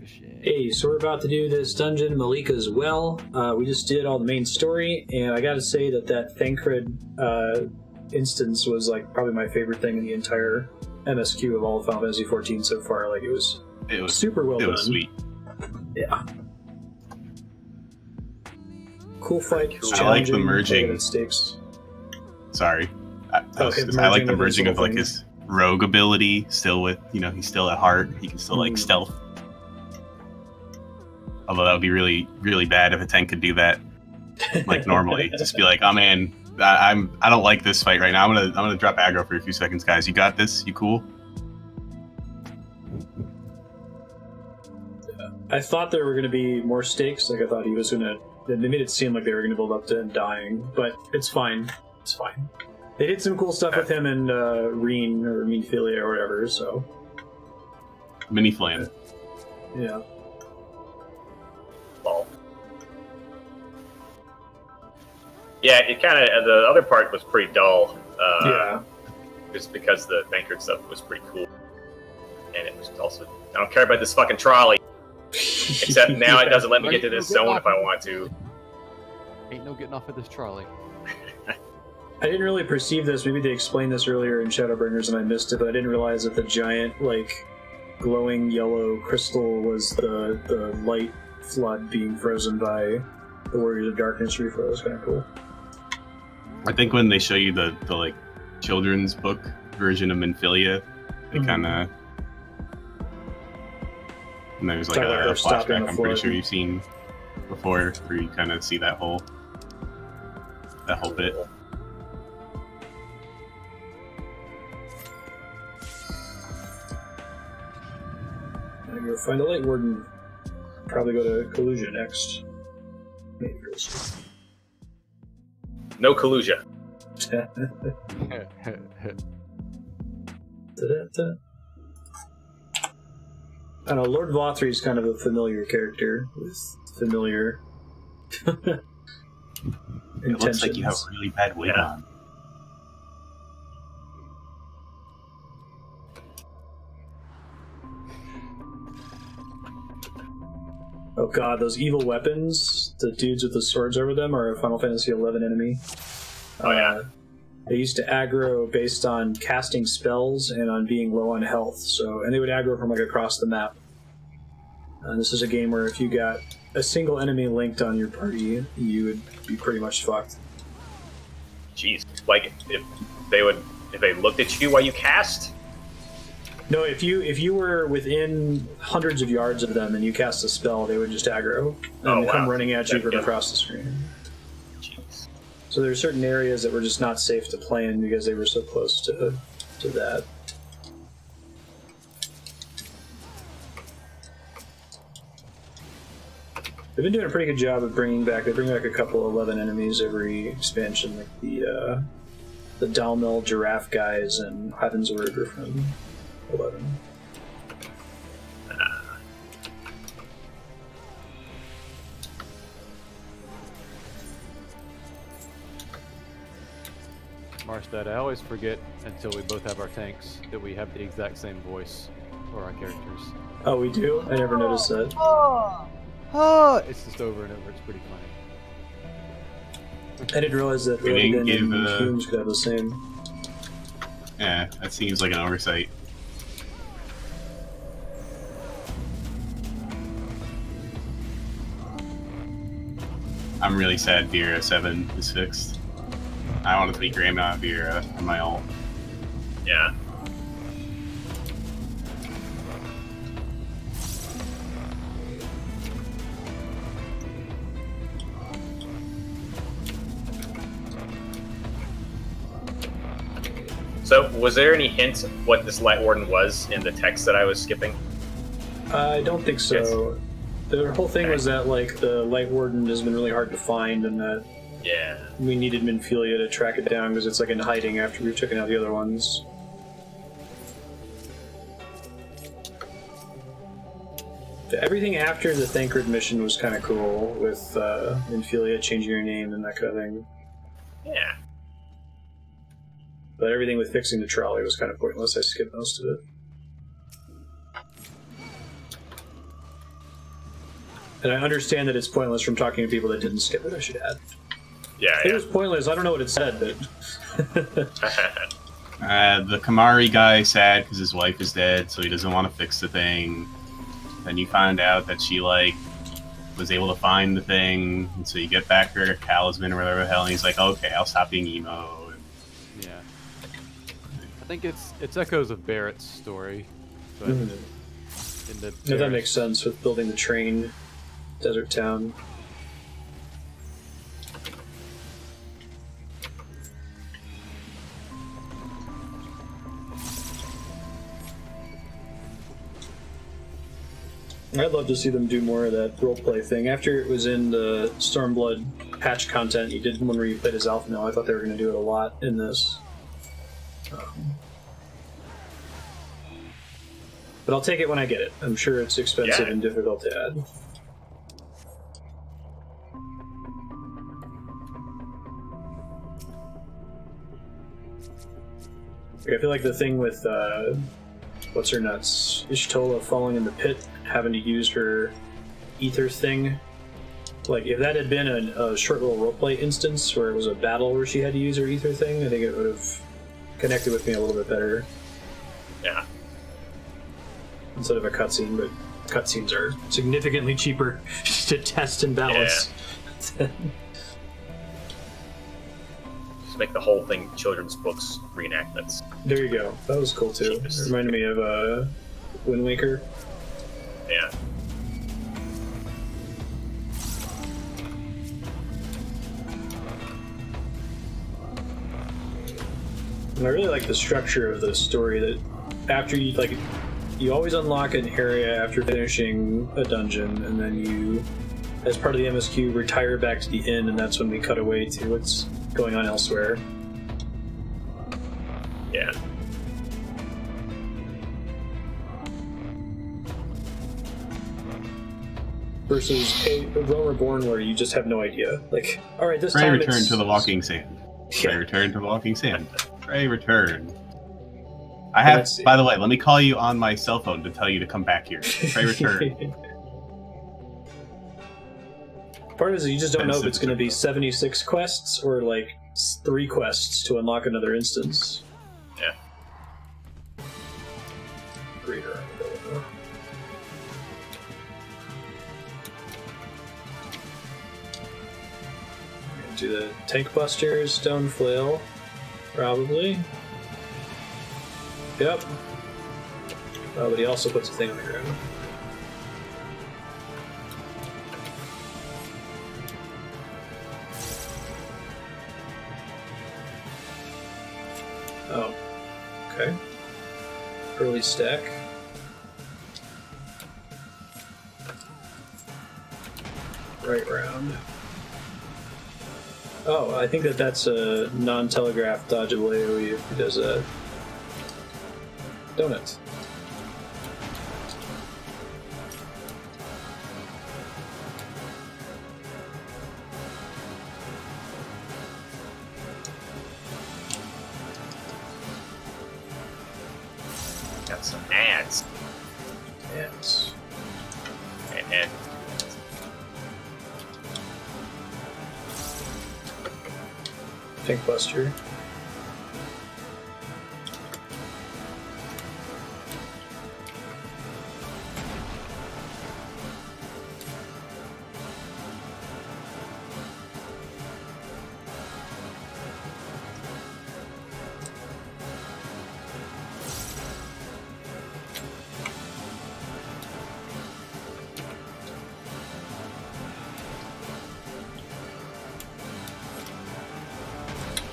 for shit. Hey, so we're about to do this dungeon, Malikah as well. We just did all the main story, and I gotta say that Thancred instance was like probably my favorite thing in the entire MSQ of all of Final Fantasy XIV so far. Like it was super well done. It was sweet. Yeah. Cool fight. I like the merging. Stakes. Sorry. I like the merging of like his rogue ability, still with, he's still at heart. He can still like stealth. Although that would be really, really bad if a tank could do that, like normally. Just be like, oh man, I don't like this fight right now. I'm gonna drop aggro for a few seconds, guys. You got this? You cool? I thought there were going to be more stakes. Like I thought he was going to. They made it seem like they were going to build up to him dying, but it's fine. It's fine. They did some cool stuff with him and Reen or Meanphilia or whatever. So. Mini Flan. Yeah. Ball. Yeah, it kind of the other part was pretty dull. Yeah. Just because the Thancred stuff was pretty cool, and it was also I don't care about this fucking trolley. Except now it doesn't let me get to this zone if I want to. Ain't no getting off of this trolley. I didn't really perceive this. Maybe they explained this earlier in Shadowbringers and I missed it, but I didn't realize that the giant, like, glowing yellow crystal was the light flood being frozen by the Warriors of Darkness reflow. It was kind of cool. I think when they show you the like children's book version of Minfilia, they kind of. And there's like a flashback I'm pretty sure you've seen before, where you kind of see that whole bit. I'm gonna find a light warden. Probably go to Kalusia next. Maybe no Kalusia. I don't know, Lord Vothri is kind of a familiar character with familiar It looks like you have a really bad wig on. Oh god, those evil weapons, the dudes with the swords over them, are a Final Fantasy XI enemy. Oh yeah. They used to aggro based on casting spells and on being low on health, and they would aggro from like across the map. This is a game where if you got a single enemy linked on your party, you would be pretty much fucked. Jeez, like if they looked at you while you cast? No, if you were within hundreds of yards of them and you cast a spell, they would just aggro and come running at you from across the screen. Jeez. So there are certain areas that were just not safe to play in because they were so close to that. They've been doing a pretty good job of bringing back. They bring back a couple 11 enemies every expansion, like the Dalmel giraffe guys and Heaven's Order from 11. Marstead, I always forget until we both have our tanks that we have the exact same voice for our characters. Oh, we do? I never noticed that. It's just over and over. It's pretty funny. I didn't realize that Raiden and Humes could have the same. Yeah, that seems like an oversight. I'm really sad Viera 7 is fixed. I want to be Grandma Viera on my ult. Yeah. So, was there any hint of what this Light Warden was in the text that I was skipping? I don't think so. The whole thing was that like the Light Warden has been really hard to find, and that we needed Minfilia to track it down because it's like in hiding after we've taken out the other ones. Everything after the Thancred mission was kind of cool, with Minfilia changing your name and that kind of thing. Yeah. But everything with fixing the trolley was kind of pointless. I skipped most of it. And I understand that it's pointless from talking to people that didn't skip it, I should add. Yeah, It was pointless. I don't know what it said, but... The Kamari guy sad because his wife is dead, so he doesn't want to fix the thing. Then you find out that she, like, was able to find the thing, and so you get back her talisman or whatever the hell, and he's like, okay, I'll stop being emo. And... Yeah. I think it's echoes of Barrett's story. But in the Yeah, that makes sense with building the train, desert town. I'd love to see them do more of that roleplay thing. After it was in the Stormblood patch content, you did one where you played as Alpha Male. I thought they were going to do it a lot in this. But I'll take it when I get it. I'm sure it's expensive and difficult to add. I feel like the thing with what's her nuts, Ishtola falling in the pit, having to use her ether thing. Like, if that had been a short little roleplay instance where it was a battle where she had to use her ether thing, I think it would have connected with me a little bit better. Yeah. Instead of a cutscene, but cutscenes are significantly cheaper to test and balance. Yeah. Just make the whole thing children's books reenactments. There you go. That was cool too. It reminded me of Wind Waker. Yeah. And I really like the structure of the story that after you always unlock an area after finishing a dungeon, and then you, as part of the MSQ, retire back to the inn, and that's when we cut away to what's going on elsewhere. Yeah. Versus a Realm Reborn where you just have no idea. Like, alright, this time return to the walking sand. Yeah. Return to the walking sand. Return. I have, by the way, let me call you on my cell phone to tell you to come back here. Return. Part of it is you just don't know if it's going to be 76 quests or like 3 quests to unlock another instance. Yeah. Greater. Do the Tank Buster's Stone Flail, probably. Yep. Oh, but he also puts a thing on the ground. Oh. Okay. Early stack. Right round. Oh, I think that's a non-telegraph dodgeable AoE if he does that. Donuts. Got some ads. Yes. And Tank Buster.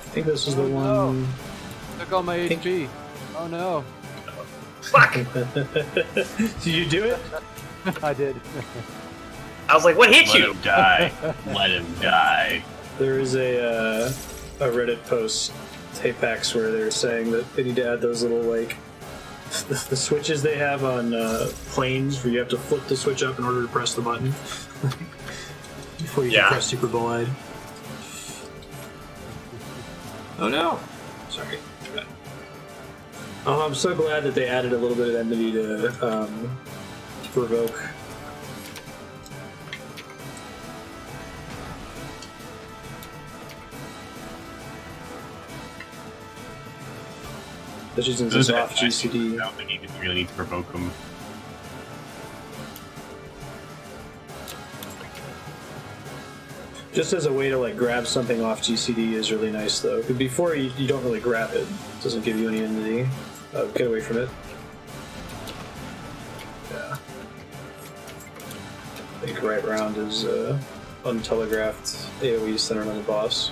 I think this is the one. No. Took all my HP. Oh no. fuck! Did you do it? I did. I was like, what hit Let you? him die. Let him die. There is a Reddit post, Tapex, where they're saying that they need to add those little, like, the switches they have on planes where you have to flip the switch up in order to press the button before you can press Super Bolide. Oh no! Sorry. Oh, I'm so glad that they added a little bit of enmity to provoke. Especially since Those it's are off GCD. I don't think you really need to provoke them. Just as a way to like grab something off GCD is really nice though. Because before you don't really grab it. It doesn't give you any immunity. Get away from it. Yeah. I think right round is untelegraphed AoE centered on the boss.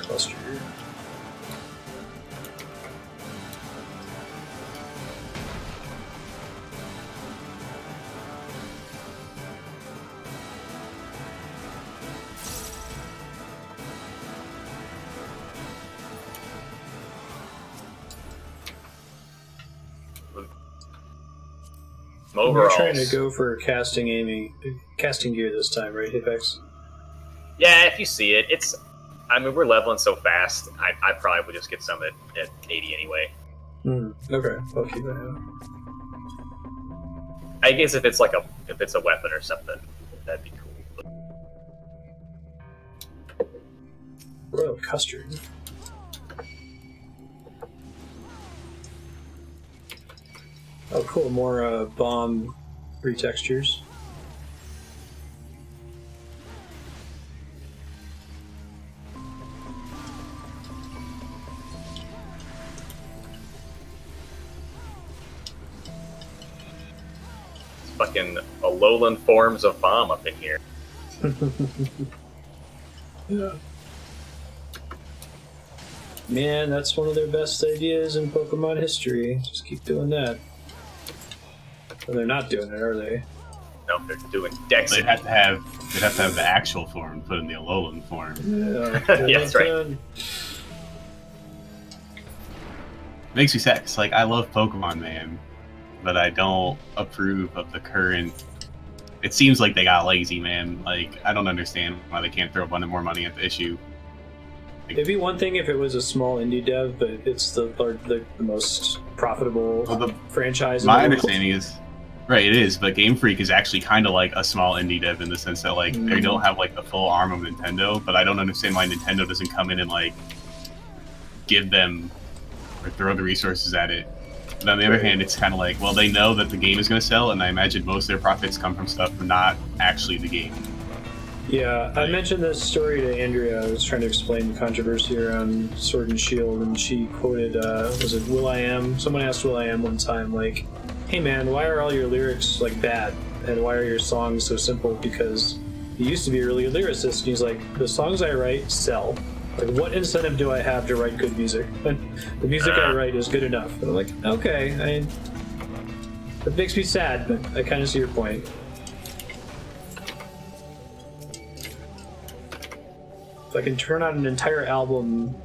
Cluster. Overall, You're trying to go for casting gear this time, right, Apex? yeah, if you see it, it's. I mean, we're leveling so fast. I probably would just get some at 80 anyway. Okay, I'll keep that out. I guess if it's a weapon or something, that'd be cool. Royal custard. Oh, cool. More bomb retextures. It's fucking Alolan forms of bomb up in here. Yeah. Man, that's one of their best ideas in Pokemon history. Just keep doing that. Well, they're not doing it, are they? No, they're doing Dex. They'd have to have the actual form put in the Alolan form. Yeah, Yeah, that's right. Makes me sad. 'Cause, like, I love Pokemon, man, but I don't approve of the current. It seems like they got lazy, man. Like, I don't understand why they can't throw a bunch more money at the issue. It'd be one thing if it was a small indie dev, but it's the most profitable franchise. My understanding is, right, it is, but Game Freak is actually kind of like a small indie dev in the sense that, like, they don't have, like, the full arm of Nintendo, but I don't understand why Nintendo doesn't come in and, like, give them or throw the resources at it. But on the other hand, it's kind of like, well, they know that the game is going to sell, and I imagine most of their profits come from stuff not actually the game. Yeah, I mentioned this story to Andrea. I was trying to explain the controversy around Sword and Shield, and she quoted, was it Will.i.am? Someone asked Will.i.am one time, like, hey man, why are all your lyrics, like, bad? And why are your songs so simple? Because he used to be a really good lyricist, and he's like, the songs I write sell. Like, what incentive do I have to write good music? The music I write is good enough. And I'm like, okay, it makes me sad, but I kind of see your point. If I can turn out an entire album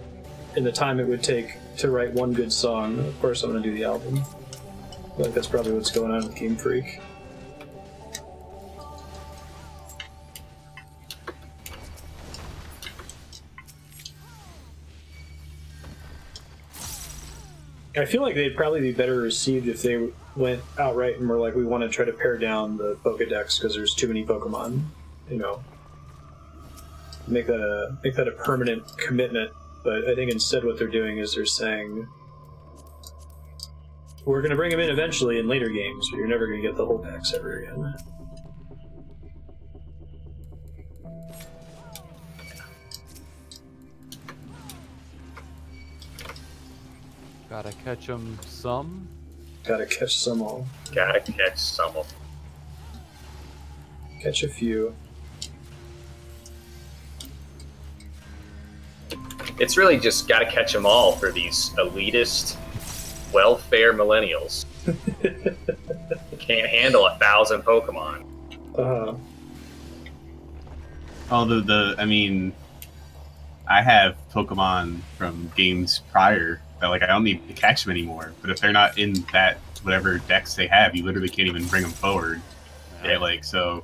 in the time it would take to write one good song, of course I'm going to do the album. I think that's probably what's going on with Game Freak. I feel like they'd probably be better received if they went outright and were like, we want to try to pare down the Pokedex because there's too many Pokemon, you know. Make that a permanent commitment, but I think instead what they're doing is they're saying we're going to bring them in eventually in later games, but you're never going to get the whole packs ever again. Gotta catch them some. Gotta catch some all. Gotta catch some of them. Catch a few. It's really just gotta catch them all for these elitist, welfare millennials. Can't handle 1,000 Pokemon. Oh, I mean, I have Pokemon from games prior that like I don't need to catch them anymore. But if they're not in that whatever decks they have, you literally can't even bring them forward. Right? Like so,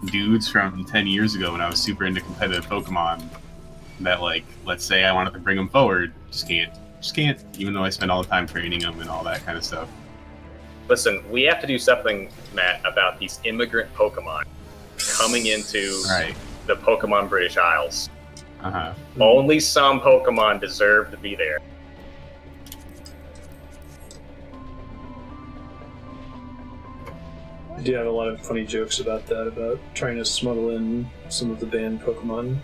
dudes from 10 years ago when I was super into competitive Pokemon, that like let's say I wanted to bring them forward, just can't. Even though I spend all the time training them and all that kind of stuff. Listen, we have to do something, Matt, about these immigrant Pokemon coming into the Pokemon British Isles. Only some Pokemon deserve to be there. I do have a lot of funny jokes about that, about trying to smuggle in some of the banned Pokemon.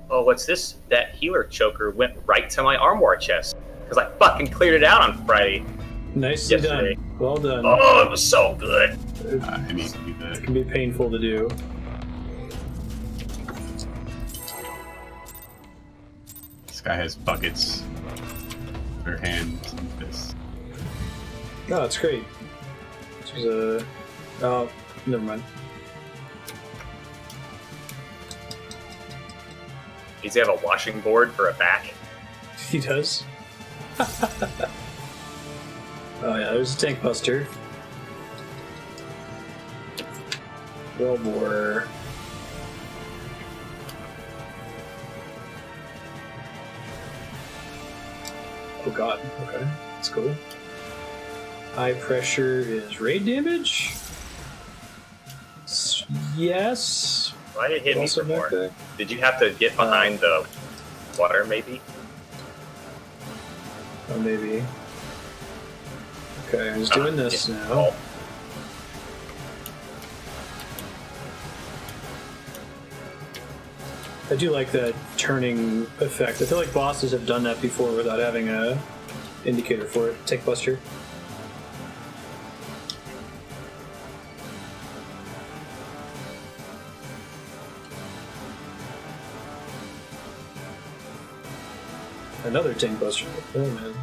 Oh, what's this? That healer choker went right to my armoire chest. Because I fucking cleared it out on Friday. Nicely done. Well done. Oh, it was so good. I need to do that. It can be painful to do. This guy has buckets for hands and fists. Oh, that's great. This is a... Oh, never mind. Does he have a washing board for a back? He does. Oh yeah, there's a tank buster. Well, more. Oh god, okay, that's cool. High pressure is raid damage? Yes. Why did it hit me for more? Did you have to get behind the water, maybe? Oh, maybe. Okay, I was doing this now. Oh. I do like that turning effect. I feel like bosses have done that before without having a indicator for it. Tank buster. Another tank buster. Oh man.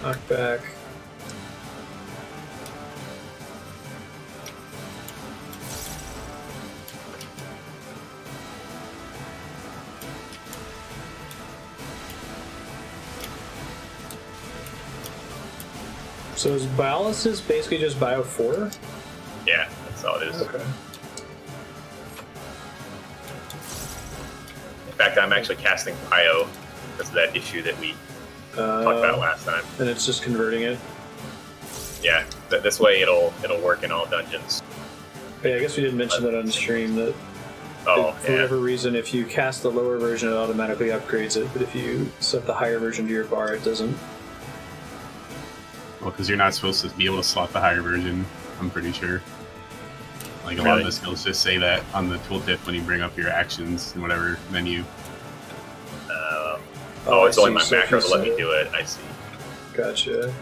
Knockback. So is Biolysis basically just Bio 4? Yeah, that's all it is. Okay. In fact, I'm actually casting Bio because of that issue that we talked about last time. And it's just converting it? Yeah, this way it'll work in all dungeons. Yeah, I guess we didn't mention that on stream, that for whatever reason, if you cast the lower version, it automatically upgrades it, but if you set the higher version to your bar, it doesn't. Well, because you're not supposed to be able to slot the higher version, I'm pretty sure. Like, a lot of the skills just say that on the tooltip when you bring up your actions in whatever menu. It's only my macro to let me do it, I see. Gotcha.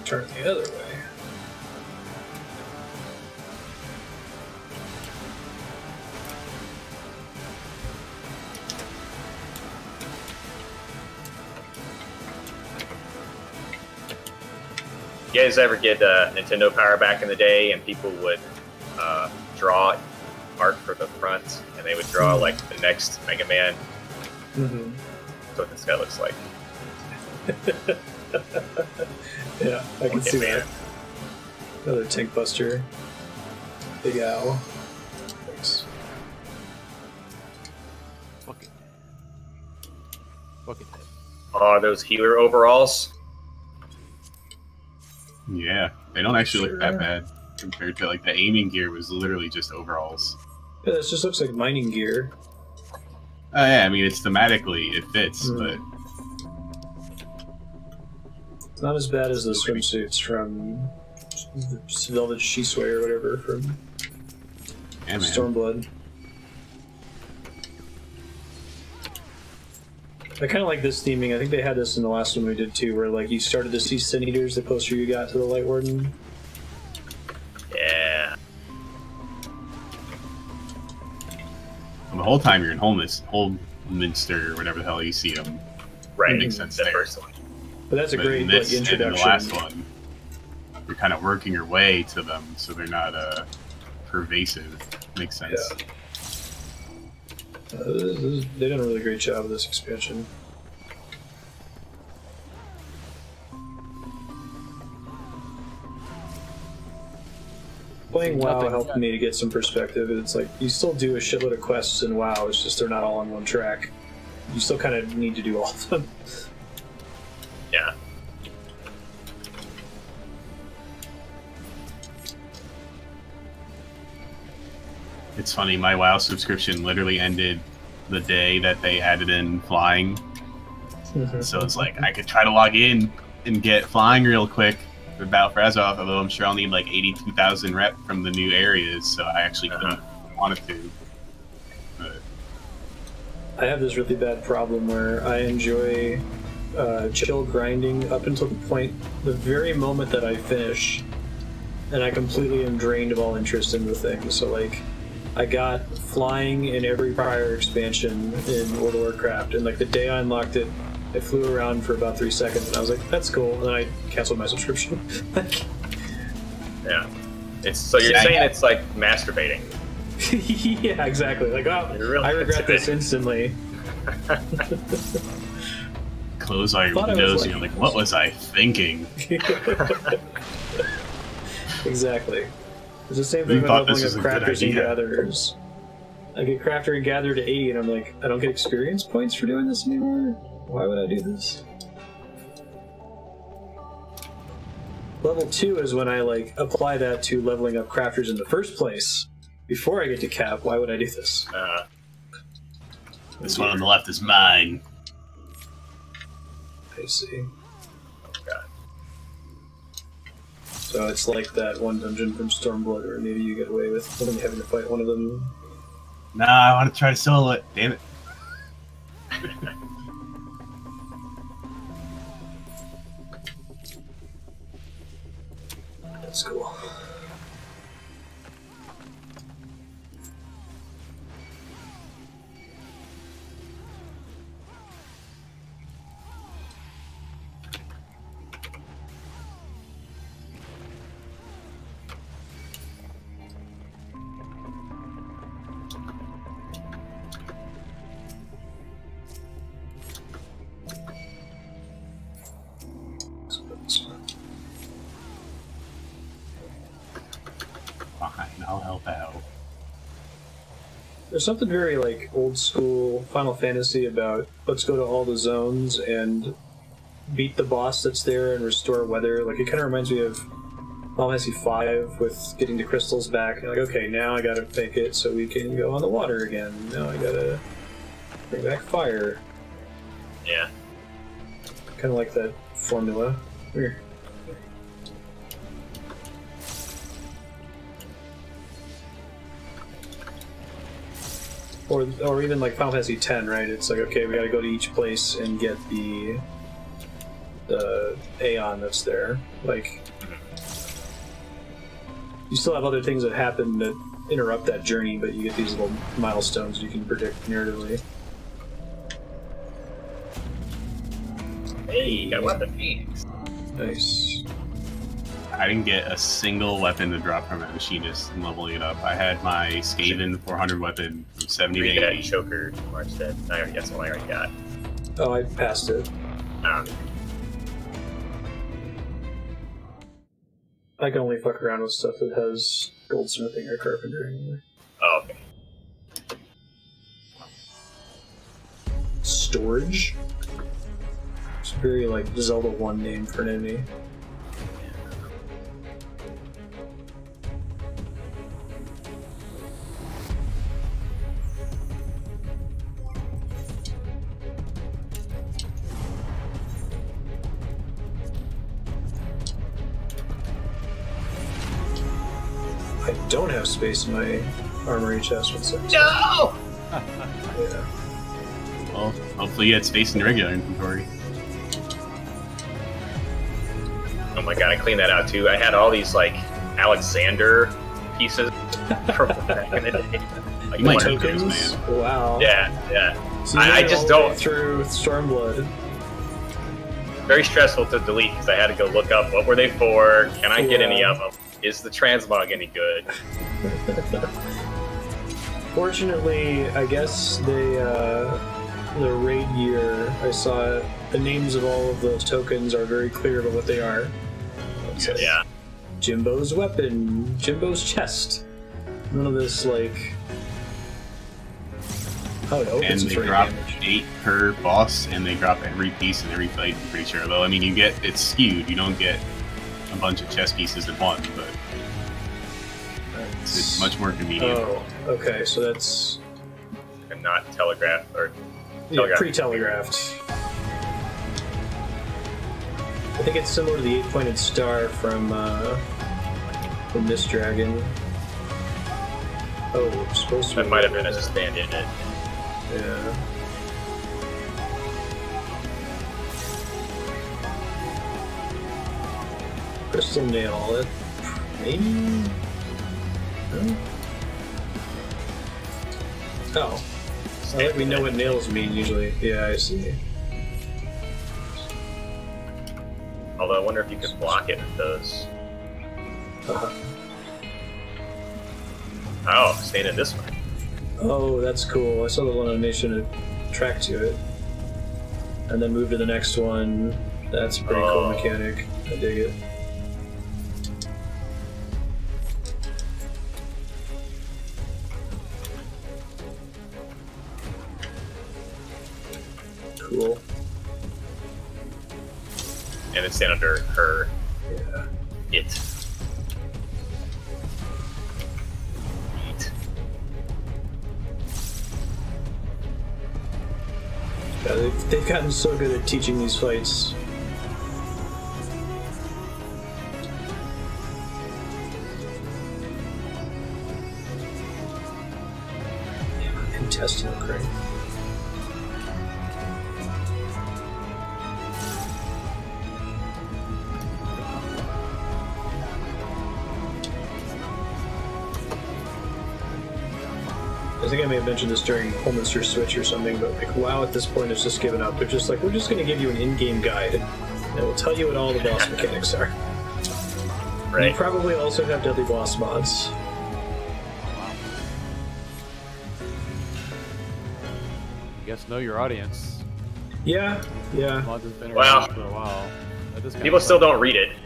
Turn it the other way. You guys ever get Nintendo Power back in the day, and people would draw art for the front, and they would draw like the next Mega Man? Mm-hmm. That's what this guy looks like. Yeah, I can see that. Another tank buster. Big owl. Thanks. Fuck it. Fuck it. Oh, those healer overalls. Yeah, they don't actually look that bad compared to, like, the aiming gear was literally just overalls. Yeah, this just looks like mining gear. Oh yeah, I mean, it's thematically, it fits, but... It's not as bad as the swimsuits from Velvet Shisui or whatever from Stormblood. I kind of like this theming. I think they had this in the last one we did too, where like you started to see Sin Eaters the closer you got to the Light Warden. Yeah. Well, the whole time you're in Holminster or whatever the hell you see them. Right. It makes sense the there. first one. But that's a great this, like, introduction. And the last one, you're kind of working your way to them, so they're not pervasive. Makes sense. Yeah. They did a really great job with this expansion. Playing WoW helped me to get some perspective. It's like, you still do a shitload of quests in WoW, it's just they're not all on one track. You still kind of need to do all of them. Yeah. It's funny, my WoW subscription literally ended the day that they added in flying. So it's like, I could try to log in and get flying real quick for Battle for Azeroth, although I'm sure I'll need like 82,000 rep from the new areas, so I actually couldn't wanted to. But I have this really bad problem where I enjoy chill grinding up until the very moment that I finish, and I completely am drained of all interest in the thing. So like, I got flying in every prior expansion in World of Warcraft, and like the day I unlocked it, I flew around for about 3 seconds, and I was like, "That's cool," and then I canceled my subscription. Yeah. So you're saying it's like masturbating? Yeah, exactly. Like, oh, Really I regret this instantly. close all your windows and you're like, what was I thinking? Exactly. It's the same thing with leveling up crafters and gatherers. I get crafter and gatherer to 80 and I'm like, I don't get experience points for doing this anymore? Why would I do this? Level 2 is when I like apply that to leveling up crafters in the first place. Before I get to cap, why would I do this? This one on the left is mine. I see. Okay. So it's like that one dungeon from Stormblood where maybe you get away with only having to fight one of them. Nah, I want to try to solo it. Damn it. That's cool. Fine, I'll help out. There's something very like old school Final Fantasy about let's go to all the zones and beat the boss that's there and restore weather. Like it kind of reminds me of Final Fantasy V with getting the crystals back. You're like, okay, now I gotta make it so we can go on the water again. Now I gotta bring back fire. Yeah. Kind of like that formula. Here. Or even like Final Fantasy X, right? It's like, okay, we gotta go to each place and get the Aeon that's there. Like, you still have other things that happen that interrupt that journey, but you get these little milestones you can predict narratively. Hey, you got a weapon. Thanks. Nice. I didn't get a single weapon to drop from a machinist and leveling it up. I had my Skaven 400 weapon from 70 to 80. Read that choker, Marstead. That's what I already got. Oh, I passed it. I can only fuck around with stuff that has goldsmithing or carpentry anyway. Oh, okay. Storage? It's very like Zelda 1 name for an enemy. I don't have space in my armory chest. 1 second. No! Yeah. Well, hopefully you had space in the regular inventory. Oh my god, I cleaned that out too. I had all these like Alexander pieces from back in the day. Like, You might Tokens? keep those, man. Wow. Yeah. So you I made it just all the way don't. through Stormblood. Very stressful to delete because I had to go look up what were they for. Can I get any of them? Is the transmog any good? Fortunately, I guess the raid year, I saw the names of all of those tokens are very clear about what they are. Yeah. Jimbo's weapon, Jimbo's chest. None of this like. Oh, it opens And they for drop damage. 8 per boss, and they drop every piece in every fight, I'm pretty sure. Though, I mean, it's skewed. You don't get a bunch of chess pieces at once, but it's much more convenient. Oh, okay, so that's And not telegraph or pre-telegraphed. I think it's similar to the 8-pointed star from this dragon. Oh, it's supposed to be. that might have been as a stand-in. Yeah. Crystal nail. It maybe. No? Oh. I like we know what nails mean usually. Yeah, I see. Although I wonder if you could block it with those. Uh-huh. Oh, stayed in this one. Oh, that's cool. I saw the one animation to track to it. And then move to the next one. That's a pretty cool mechanic. I dig it. Cool. And it's stand under her. Yeah. It. Yeah, they've gotten so good at teaching these fights. Intestinal crane. I think I may have mentioned this during Holminster Switch or something, but like WoW at this point has just given up. They're just like, we're just going to give you an in-game guide, and we'll tell you what all the boss mechanics are. Right. You probably also have deadly boss mods. I guess know your audience. Yeah, yeah. Mods has been Well, around for a while. That is kinda People still fun. don't read it.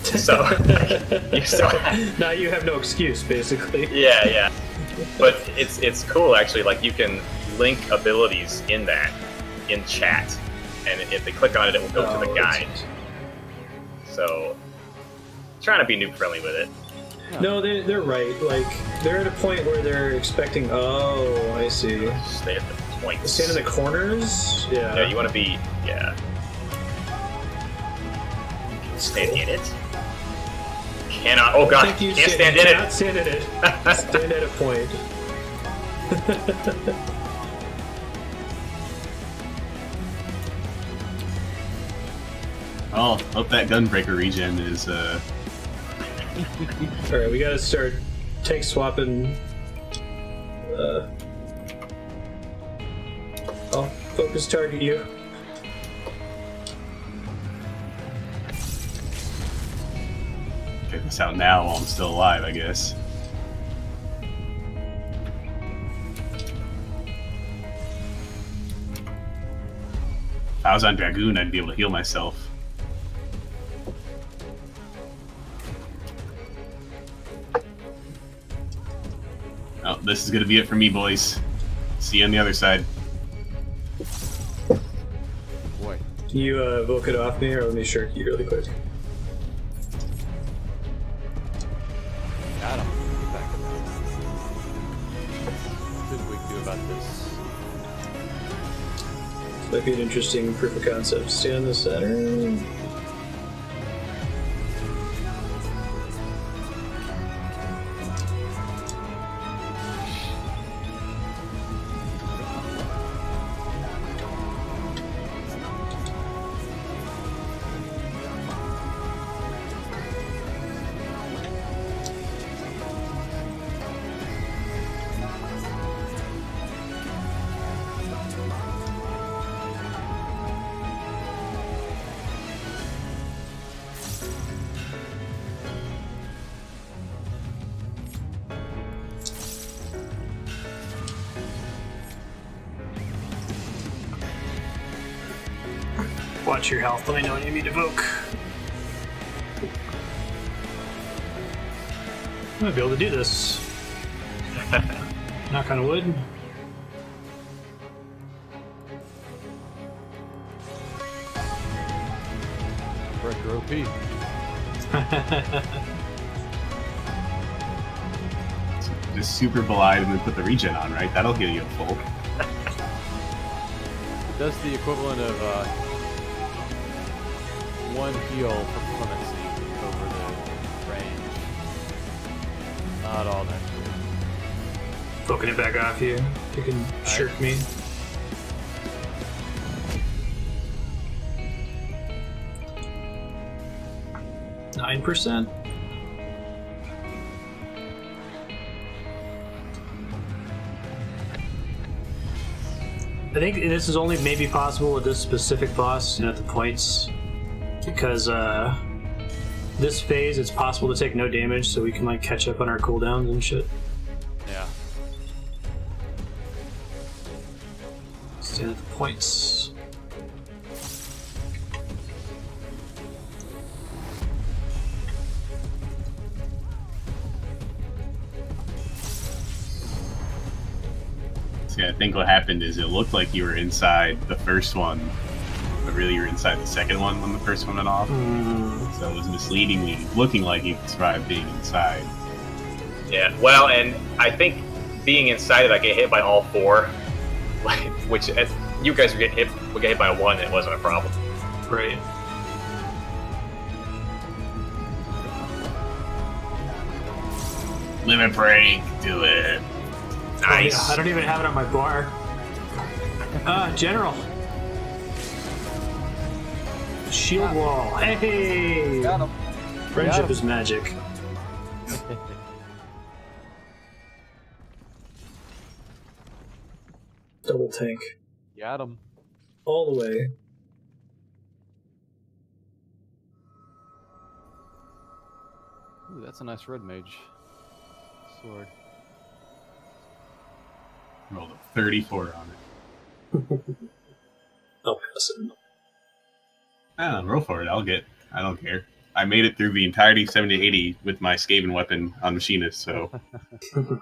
So, you still. Now you have no excuse, basically. Yeah. But it's cool actually. Like you can link abilities in chat, and if they click on it, it will go to the guide. So, trying to be noob friendly with it. No, they're right. Like they're at a point where they're expecting. Oh, I see. Stay at the points. Stand in the corners. Yeah. Yeah, you want to be. Yeah. Stand in it. Cannot. Oh god, Thank you, can't stand in cannot it. stand in it. Stand at a point. Oh, hope that Gunbreaker regen is, Alright, we gotta start tank swapping. I'll focus target you. get this out now while I'm still alive, I guess. If I was on Dragoon, I'd be able to heal myself. Oh, this is gonna be it for me, boys. See you on the other side. Boy. Can you evoke it off me, or let me shirk you really quick? Got him. Get back in there. What did we do about this? Might be an interesting proof of concept. Stand in the center. watch your health. Let me know when you need to evoke. I might be able to do this. Knock on wood. Breaker OP. Just super Belide and then put the regen on, right? That'll heal you full. It does the equivalent of 1 heal for clemency over the range. Not all that good. Poking it back off you. You can shirk me. %. I think this is only maybe possible with this specific boss and at the points, because this phase it's possible to take no damage, so we can like catch up on our cooldowns and shit. Yeah. Stand at the points. Yeah, I think what happened is it looked like you were inside the first one, but really you were inside the second one when the first one went off. So it was misleadingly looking like you survived being inside. Yeah, well, and I think being inside, I get hit by all 4, like, which as you guys would get hit by 1, it wasn't a problem. Right. Limit break, do it. Nice. Oh, yeah, I don't even have it on my bar. General. Shield wall. Hey! Got him. Friendship is magic. Double tank. Got him. All the way. Ooh, that's a nice red mage sword. Rolled a 34 on it. I'll pass it. Roll for it. I don't care. I made it through the entirety 70 to 80 with my Skaven weapon on Machinist, so. I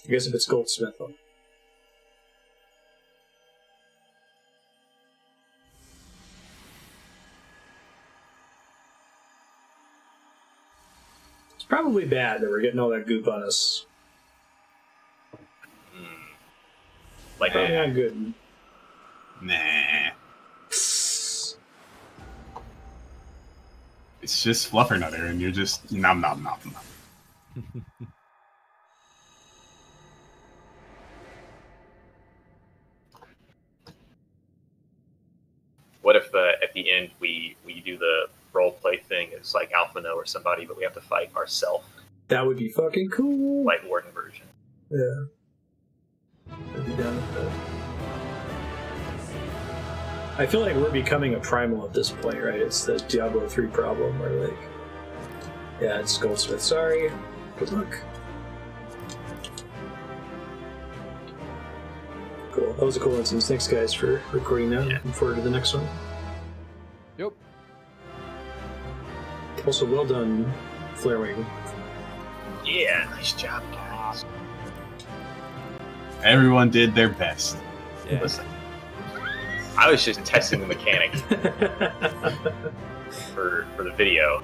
guess if it's Goldsmith, though. It's probably bad that we're getting all that goop on us. Like, Probably not good. Nah. It's just Fluffernutter, and you're just nom nom nom nom. what if at the end we do the role play thing? It's like Alphino or somebody, but we have to fight ourselves. That would be fucking cool. White Warden version. Yeah. I'd be down with that. I feel like we're becoming a primal at this point, right? It's the Diablo 3 problem where, like, yeah, it's Goldsmith. Sorry. Good luck. Cool. That was a cool instance. Thanks, guys, for recording that. Looking forward to the next one. Yep. Also, well done, Flarewing. Yeah, nice job, guys. Everyone did their best. Yeah. Listen, I was just testing the mechanic for the video.